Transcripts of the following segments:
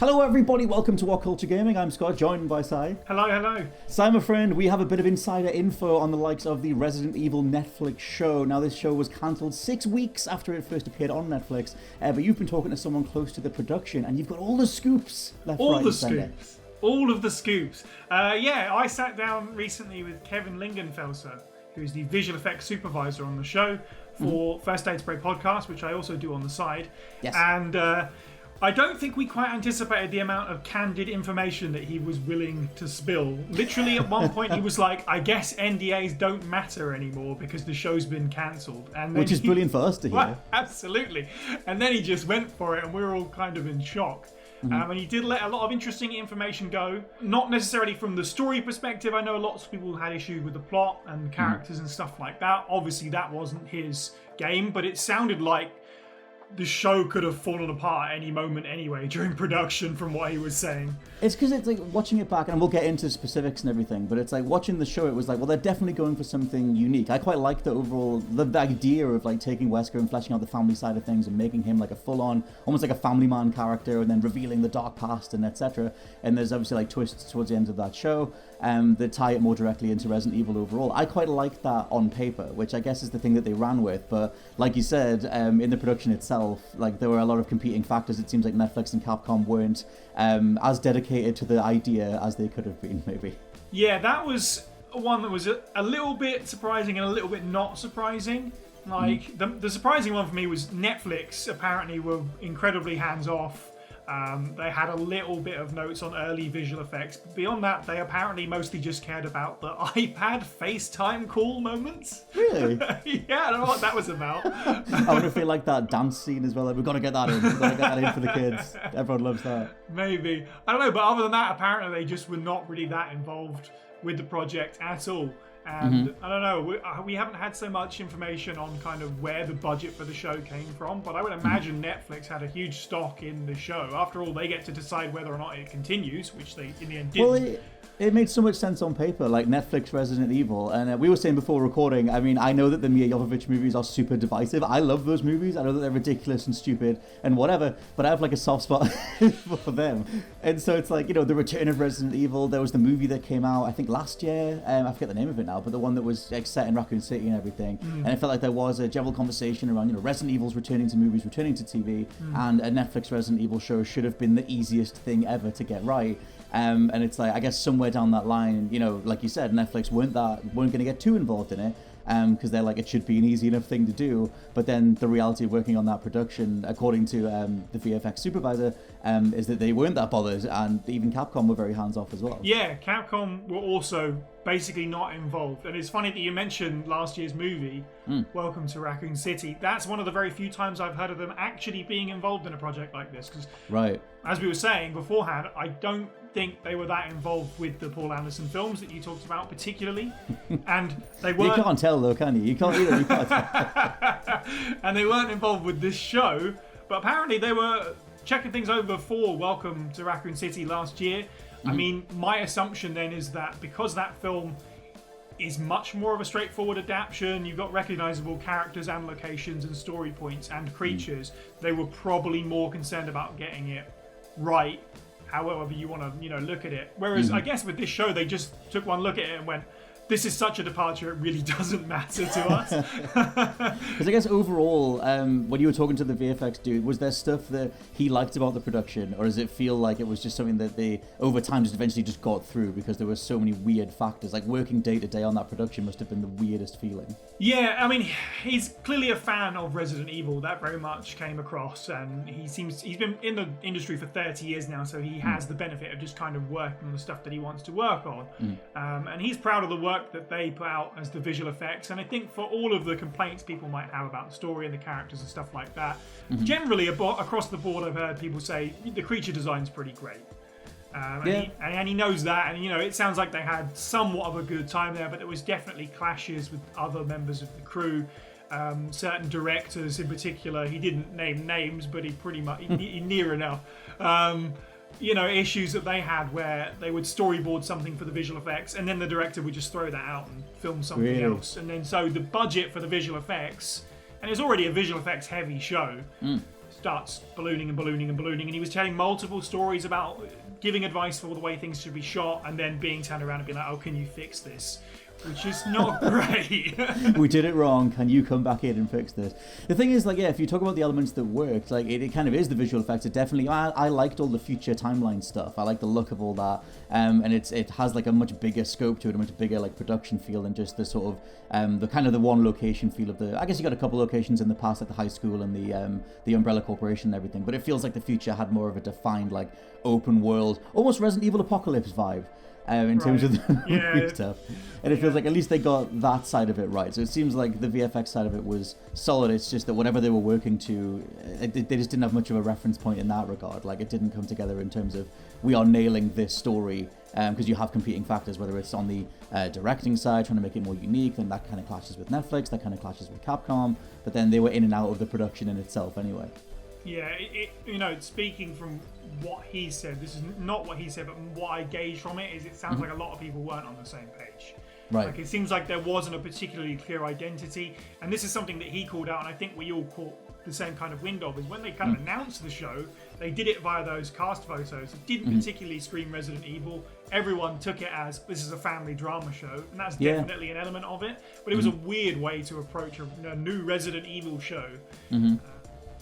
Hello everybody, welcome to WhatCulture Gaming. I'm Scott, joined by Si. Hello. Si, my friend, we have a bit of insider info on the likes of the Resident Evil Netflix show. Now, this show was cancelled 6 weeks after it first appeared on Netflix, but you've been talking to someone close to the production, and you've got all the scoops left, all right, the and centre. scoops. All of the scoops. I sat down recently with Kevin Lingenfelser, who's the visual effects supervisor on the show for First Aid Spray podcast, which I also do on the side. Yes. And I don't think we quite anticipated the amount of candid information that he was willing to spill. Literally, at one point, he was like, I guess NDAs don't matter anymore because the show's been cancelled. Which is brilliant for us to hear. Well, absolutely. And then he just went for it, and we were all kind of in shock. And he did let a lot of interesting information go, not necessarily from the story perspective. I know lots of people had issue with the plot and characters and stuff like that. Obviously, that wasn't his game, but it sounded like the show could have fallen apart at any moment anyway during production from what he was saying. It's because it's like watching it back, and we'll get into specifics and everything, but it's like watching the show, it was like, well, they're definitely going for something unique. I quite like the overall, the idea of like taking Wesker and fleshing out the family side of things and making him like a full-on, almost like a family man character, and then revealing the dark past and etc. And there's obviously like twists towards the end of that show that tie it more directly into Resident Evil overall. I quite like that on paper, which I guess is the thing that they ran with, but like you said, in the production itself, like there were a lot of competing factors. It seems like Netflix and Capcom weren't as dedicated to the idea as they could have been, maybe. Yeah, that was one that was a little bit surprising and a little bit not surprising. Like, the surprising one for me was Netflix apparently were incredibly hands-off. They had a little bit of notes on early visual effects. Beyond that, they apparently mostly just cared about the iPad FaceTime call moments. Really? Yeah, I don't know what that was about. I want to feel like that dance scene as well. Like, we've got to get that in. We've got to get that in for the kids. Everyone loves that. Maybe. I don't know, but other than that, apparently they just were not really that involved with the project at all. And I don't know, we haven't had so much information on kind of where the budget for the show came from, but I would imagine Netflix had a huge stock in the show. After all, they get to decide whether or not it continues, which they in the end didn't. Well, it made so much sense on paper, like Netflix Resident Evil. And we were saying before recording, I mean, I know that the Mia Jovovich movies are super divisive. I love those movies. I know that they're ridiculous and stupid and whatever, but I have like a soft spot for them. And so it's like, you know, the return of Resident Evil. There was the movie that came out, I think last year. I forget the name of it now, but the one that was like set in Raccoon City and everything. And it felt like there was a general conversation around, you know, Resident Evil's returning to movies, returning to TV, and a Netflix Resident Evil show should have been the easiest thing ever to get right. And it's like, I guess somewhere down that line, you know, like you said, Netflix weren't going to get too involved in it, because they're like, it should be an easy enough thing to do. But then the reality of working on that production, according to the VFX supervisor, is that they weren't that bothered, and even Capcom were very hands-off as well. Yeah, Capcom were also basically not involved. And it's funny that you mentioned last year's movie, Welcome to Raccoon City. That's one of the very few times I've heard of them actually being involved in a project like this. Because, right, as we were saying beforehand, I don't think they were that involved with the Paul Anderson films that you talked about particularly. And they weren't... You can't tell though, can you? You can't either. You can't tell. And they weren't involved with this show, but apparently they were checking things over for Welcome to Raccoon City last year. I mean, my assumption then is that because that film is much more of a straightforward adaptation, you've got recognizable characters and locations and story points and creatures, they were probably more concerned about getting it right, however you want to, you know, look at it. Whereas I guess with this show, they just took one look at it and went, this is such a departure, it really doesn't matter to us. Because I guess overall, when you were talking to the VFX dude, was there stuff that he liked about the production, or does it feel like it was just something that they, over time, just eventually just got through because there were so many weird factors? Like working day to day on that production must have been the weirdest feeling. Yeah, I mean, he's clearly a fan of Resident Evil. That very much came across, and he's been in the industry for 30 years now, so he has the benefit of just kind of working on the stuff that he wants to work on. And he's proud of the work that they put out as the visual effects, and I think for all of the complaints people might have about the story and the characters and stuff like that, generally across the board I've heard people say the creature design's pretty great. And he knows that, and you know, it sounds like they had somewhat of a good time there, but there was definitely clashes with other members of the crew. Certain directors in particular, he didn't name names, but he pretty much near enough. You know, issues that they had where they would storyboard something for the visual effects, and then the director would just throw that out and film something else. And then so the budget for the visual effects, and it's already a visual effects heavy show, starts ballooning and ballooning and ballooning, and he was telling multiple stories about giving advice for the way things should be shot, and then being turned around and being like, "Oh, can you fix this?" Which is not great. We did it wrong. Can you come back in and fix this? The thing is, like, yeah, if you talk about the elements that worked, like, it kind of is the visual effects. It definitely, I liked all the future timeline stuff. I like the look of all that. And it has, like, a much bigger scope to it, a much bigger, like, production feel than just the sort of, the kind of the one location feel of the, I guess you got a couple locations in the past, like the high school and the Umbrella Corporation and everything. But it feels like the future had more of a defined, like, open world, almost Resident Evil Apocalypse vibe. In terms of the movie stuff. And it feels like at least they got that side of it right. So it seems like the VFX side of it was solid. It's just that whatever they were working to, they just didn't have much of a reference point in that regard. Like, it didn't come together in terms of, we are nailing this story, because you have competing factors, whether it's on the directing side, trying to make it more unique, then that kind of clashes with Netflix, that kind of clashes with Capcom, but then they were in and out of the production in itself anyway. Yeah, speaking from what he said, this is not what he said, but what I gauge from it is it sounds like a lot of people weren't on the same page. Right. Like, it seems like there wasn't a particularly clear identity, and this is something that he called out, and I think we all caught the same kind of wind of, is when they kind of announced the show, they did it via those cast photos. It didn't particularly scream Resident Evil. Everyone took it as, this is a family drama show, and that's definitely an element of it, but it was a weird way to approach a new Resident Evil show.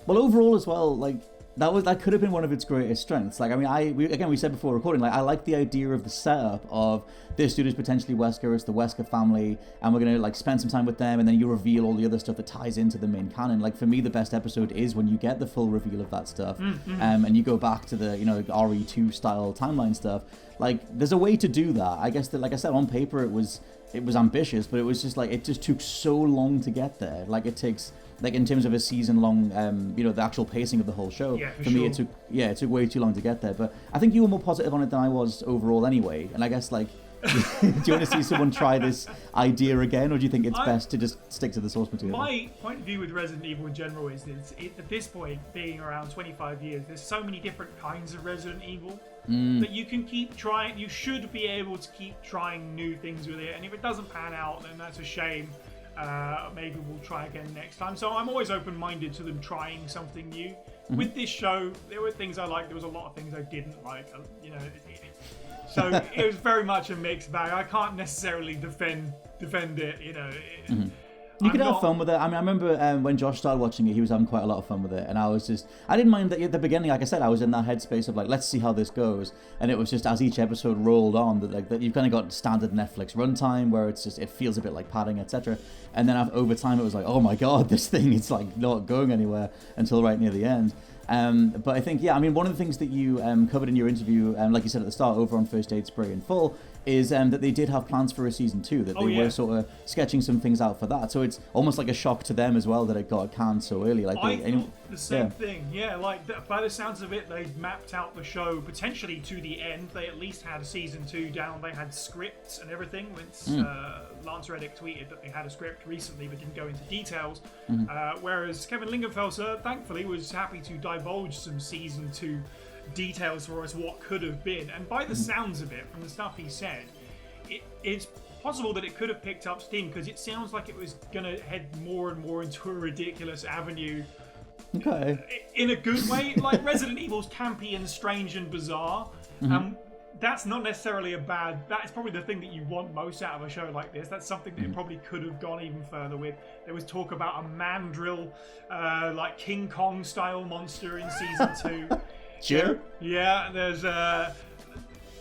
Well, overall as well, like, that could have been one of its greatest strengths. Like, I mean, we said before recording, like, I like the idea of the setup of this dude is potentially Wesker, it's the Wesker family, and we're gonna, like, spend some time with them, and then you reveal all the other stuff that ties into the main canon. Like, for me, the best episode is when you get the full reveal of that stuff, and you go back to the, RE2 style timeline stuff. Like, there's a way to do that. I guess that, like I said, on paper it was ambitious, but it was just like, it just took so long to get there. Like, it takes, like, in terms of a season-long, the actual pacing of the whole show, for me, it took way too long to get there. But I think you were more positive on it than I was overall anyway. And I guess, like, do you want to see someone try this idea again, or do you think it's best to just stick to the source material? My point of view with Resident Evil in general is that at this point, being around 25 years, there's so many different kinds of Resident Evil that you can keep trying. You should be able to keep trying new things with it, and if it doesn't pan out, then that's a shame. Maybe we'll try again next time. So I'm always open-minded to them trying something new. With this show, there were things I liked. There was a lot of things I didn't like. So it was very much a mixed bag. I can't necessarily defend it. You could have fun with it. I mean, I remember when Josh started watching it, he was having quite a lot of fun with it. And I didn't mind that at the beginning, like I said, I was in that headspace of like, let's see how this goes. And it was just as each episode rolled on, that you've kind of got standard Netflix runtime where it's just, it feels a bit like padding, etc. And then over time, it was like, oh my God, this thing, it's like not going anywhere until right near the end. But I think, one of the things that you covered in your interview, like you said at the start, over on First Aid Spray in Full, is that they did have plans for a season 2, that they were sort of sketching some things out for that. So it's almost like a shock to them as well that it got canned so early. Like I thought the same thing. Yeah, like by the sounds of it, they mapped out the show potentially to the end. They at least had a season 2 down. They had scripts and everything. Lance Reddick tweeted that they had a script recently but didn't go into details. Whereas Kevin Lingenfelser, thankfully, was happy to divulge some season 2 details for us, what could have been. And by the sounds of it, from the stuff he said, it's possible that it could have picked up steam, because it sounds like it was going to head more and more into a ridiculous avenue. Okay. In a good way. Like, Resident Evil's campy and strange and bizarre. That's not necessarily a bad... That's probably the thing that you want most out of a show like this. That's something that it probably could have gone even further with. There was talk about a mandrill, like King Kong style monster in season 2. Sure. Yeah, there's a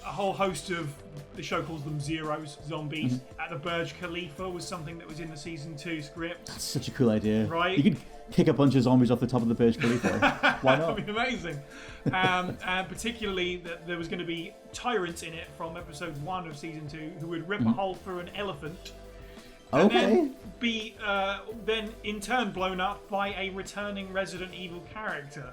whole host of, the show calls them Zeros, zombies. At the Burj Khalifa was something that was in the season 2 script. That's such a cool idea. Right? You could kick a bunch of zombies off the top of the Burj Khalifa. Why not? That'd be amazing. And particularly that there was going to be tyrants in it from episode 1 of season 2 who would rip a hole through an elephant. And then be then in turn blown up by a returning Resident Evil character.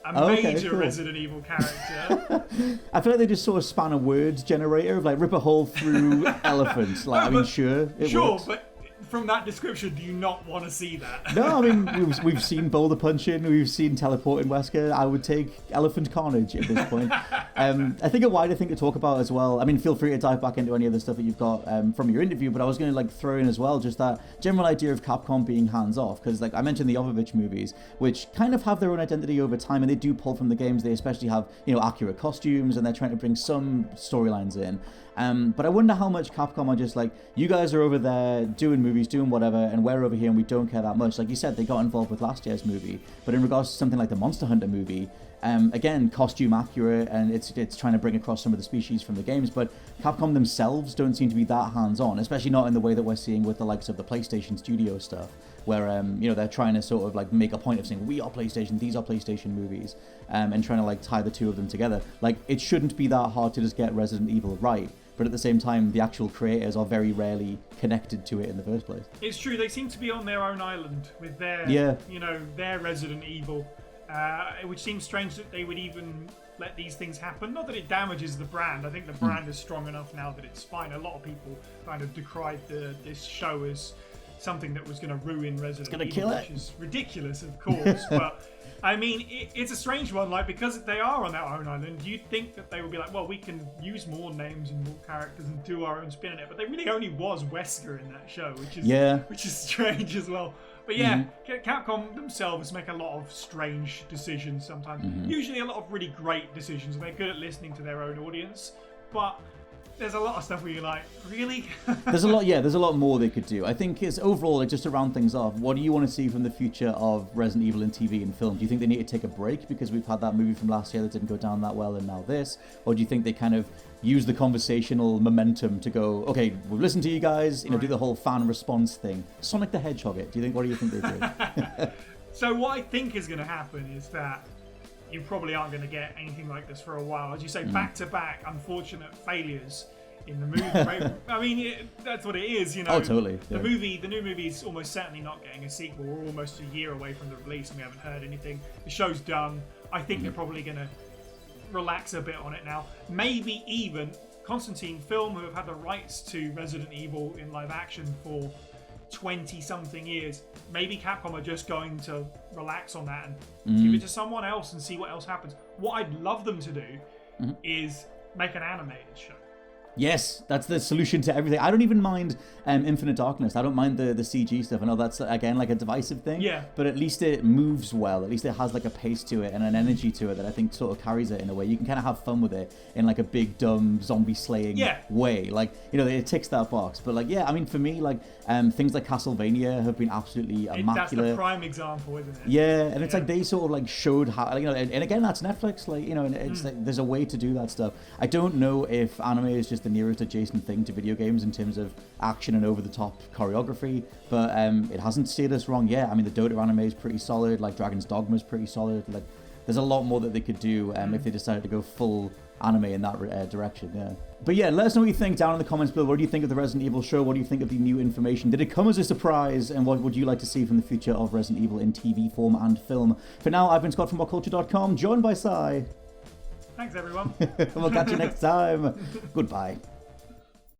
A major Resident Evil character. I feel like they just sort of span a words generator of like rip a hole through elephants. Like, sure, it works. But from that description, do you not want to see that? No, I mean, we've seen Boulder Punching, we've seen Teleporting Wesker. I would take Elephant Carnage at this point. I think a wider thing to talk about as well. I mean, feel free to dive back into any of the stuff that you've got from your interview, but I was going to throw in as well just that general idea of Capcom being hands-off, because I mentioned the Jovovich movies, which kind of have their own identity over time, and they do pull from the games. They especially have, accurate costumes, and they're trying to bring some storylines in. But I wonder how much Capcom are just you guys are over there doing movies, doing whatever, and we're over here and we don't care that much. Like you said, they got involved with last year's movie, but in regards to something like the Monster Hunter movie, again, costume accurate, and it's trying to bring across some of the species from the games, but Capcom themselves don't seem to be that hands-on, especially not in the way that we're seeing with the likes of the PlayStation Studio stuff, where they're trying to sort of make a point of saying, we are PlayStation, these are PlayStation movies, and trying to tie the two of them together. It shouldn't be that hard to just get Resident Evil right, but at the same time, the actual creators are very rarely connected to it in the first place. It's true, they seem to be on their own island with their, their Resident Evil, which seems strange that they would even let these things happen. Not that it damages the brand. I think the brand is strong enough now that it's fine. A lot of people kind of decried this show as something that was going to ruin Resident Evil, which is ridiculous, of course, but I mean, it's a strange one, because they are on their own island, you'd think that they would be well, we can use more names and more characters and do our own spin on it, but there really only was Wesker in that show, which is strange as well. But yeah, Capcom themselves make a lot of strange decisions sometimes, usually a lot of really great decisions, and they're good at listening to their own audience, but there's a lot of stuff where you're really? There's a lot more they could do. I think it's overall, just to round things off, what do you want to see from the future of Resident Evil in TV and film? Do you think they need to take a break because we've had that movie from last year that didn't go down that well and now this? Or do you think they kind of use the conversational momentum to go, okay, we've listened to you guys, do the whole fan response thing? Sonic the Hedgehog it. What do you think they do? So what I think is going to happen is that you probably aren't going to get anything like this for a while. As you say, back-to-back unfortunate failures in the movie. Right? I mean, that's what it is, Oh, totally. Yeah. The new movie is almost certainly not getting a sequel. We're almost a year away from the release and we haven't heard anything. The show's done. I think they're probably going to relax a bit on it now. Maybe even Constantine Film, who have had the rights to Resident Evil in live action for 20-something years. Maybe Capcom are just going to relax on that and give it to someone else and see what else happens. What I'd love them to do is make an animated show. Yes, that's the solution to everything. I don't even mind Infinite Darkness. I don't mind the CG stuff. I know that's, again, a divisive thing. Yeah. But at least it moves well. At least it has, a pace to it and an energy to it that I think sort of carries it in a way. You can kind of have fun with it in, a big, dumb, zombie-slaying way. It ticks that box. But, I mean, for me, things like Castlevania have been absolutely immaculate. That's the prime example, isn't it? Yeah, and it's they sort of, showed how, and again, that's Netflix. And it's there's a way to do that stuff. I don't know if anime is just the nearest adjacent thing to video games in terms of action and over-the-top choreography, but it hasn't steered us wrong yet. I mean, the Dota anime is pretty solid, Dragon's Dogma is pretty solid. There's a lot more that they could do if they decided to go full anime in that direction, yeah. But yeah, let us know what you think down in the comments below. What do you think of the Resident Evil show? What do you think of the new information? Did it come as a surprise? And what would you like to see from the future of Resident Evil in TV form and film? For now, I've been Scott from WhatCulture.com, joined by Sai. Thanks, everyone. We'll catch you next time. Goodbye.